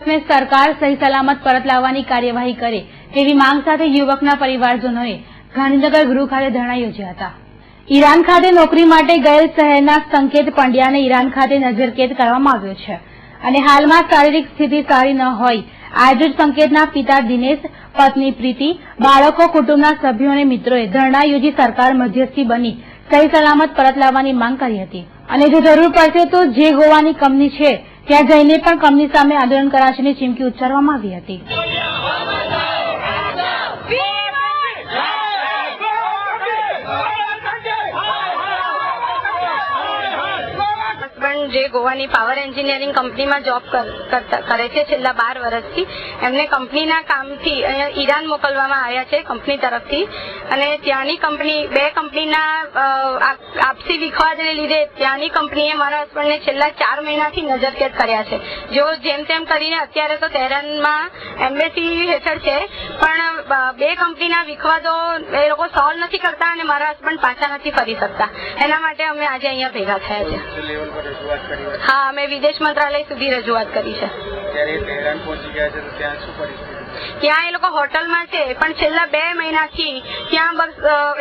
સરકાર સહી સલામત પરત લાવવાની કાર્યવાહી કરે તેવી માંગ સાથે યુવકના પરિવારજનોએ ગાંધીનગર ગૃહ ખાતે ધરણા યોજ્યા હતા। ઈરાન ખાતે નોકરી માટે ગયેલ શહેરના સંકેત પંડ્યાને ઈરાન ખાતે નજરકેદ કરવામાં આવ્યો છે અને હાલમાં શારીરિક સ્થિતિ સારી ન હોય। આજે સંકેતના પિતા દિનેશ, પત્ની પ્રીતિ, બાળકો, કુટુંબના સભ્યો અને મિત્રોએ ધરણા યોજી સરકાર મધ્યસ્થી બની સહી સલામત પરત લાવવાની માંગ કરી હતી અને જો જરૂર પડશે તો જે ગોવાની કંપની છે ત્યાં જઈને પણ કંપની સામે આંદોલન કરાશેની ચીમકી ઉચ્ચારવામાં આવી હતી। જે ગોવાની પાવર એન્જિનિયરિંગ કંપનીમાં જોબ કરે છે છેલ્લા 12 વર્ષથી એમને કંપનીના કામથી અહીંયા ઈરાન મોકલવામાં આવ્યા છે કંપની તરફથી અને ત્યાંની કંપની બે કંપનીના આપસી વિખવાદને લીધે ત્યાંની કંપનીએ મારા હસબન્ડને છેલ્લા 4 મહિનાથી નજરકેદ કર્યા છે। જો જેમ તેમ કરીને અત્યારે તો તહેરાનમાં એમ્બેસી હેઠળ છે પણ બે કંપનીના વિખવાદો એ લોકો સોલ્વ નથી કરતા અને મારા હસબન્ડ પાછા નથી ફરી શકતા। એના માટે અમે આજે અહીંયા ભેગા થયા છે। हाँ, અમે વિદેશ મંત્રાલય સુધી રજૂઆત કરી છે। ત્યાં એ લોકો હોટલમાં છે પણ છેલ્લા 2 મહિનાથી ત્યાં બસ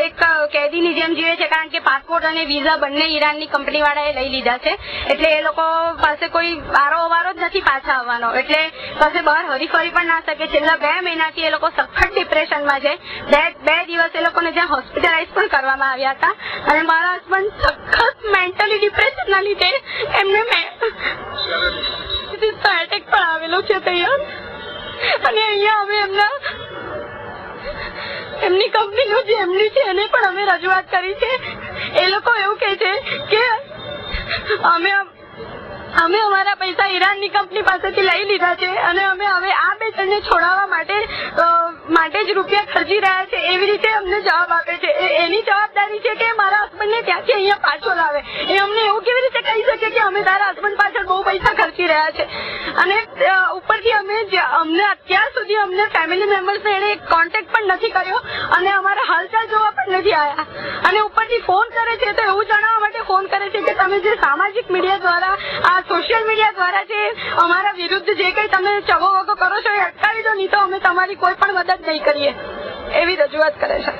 એક કેદીની જેમ જીવે છે કારણ કે પાસપોર્ટ અને વિઝા બંને ઈરાનની કંપની વાળાએ લઈ લીધા છે એટલે એ લોકો પાસે કોઈ વારો જ નથી પાછા આવવાનો એટલે પાસે બહાર હરીફરી પણ ના શકે। છેલ્લા 2 મહિનાથી એ લોકો સખત ડિપ્રેશનમાં છે। બે દિવસ એ લોકોને જ્યાં હોસ્પિટલાઇઝ પણ કરવામાં આવ્યા હતા અને મારા હસબન્ડ સખત મેન્ટલી ડિપ્રેશનના લીધે એમને એટેક પણ આવેલો છે તૈયાર અને અહીંયા અમે એમની કંપનીનું જે એમડી છે એને પણ અમે રજૂઆત કરી છે। એ લોકો એવું કહે છે કે અમે અમારા પૈસા ઈરાનની કંપની પાસેથી લઈ લીધા છે અને અમે હવે આ બે જણને છોડાવવા માટે જ રૂપિયા ખર્ચી રહ્યા છે એવી રીતે અમને જવાબ આપે છે। એની જવાબદારી છે કે મારા હસબન્ડને ત્યાંથી અહીંયા પાછો લાવે। એ અમને એવું કેવી રીતે કહી શકે કે અમે તારા હસબન્ડ પાછળ બહુ પૈસા ખર્ચી રહ્યા છે અને ઉપરથી અમને અત્યાર સુધી અમને ફેમિલી મેમ્બર્સને એને કોન્ટેક્ટ પણ નથી કર્યો અને અમારા હાલચાલ જોવા પણ નથી આવ્યા અને ઉપરથી ફોન કરે છે તો એવું જણાવવા માટે ફોન કરે છે કે તમે જે સામાજિક મીડિયા દ્વારા આ સોશિયલ મીડિયા દ્વારા જે અમારા વિરુદ્ધ જે કંઈ તમે ચગો વગો કરો છો એ અટકાવી દો નહીં તો અમે તમારી કોઈ પણ મદદ નહીં કરીએ એવી રજૂઆત કરે છે।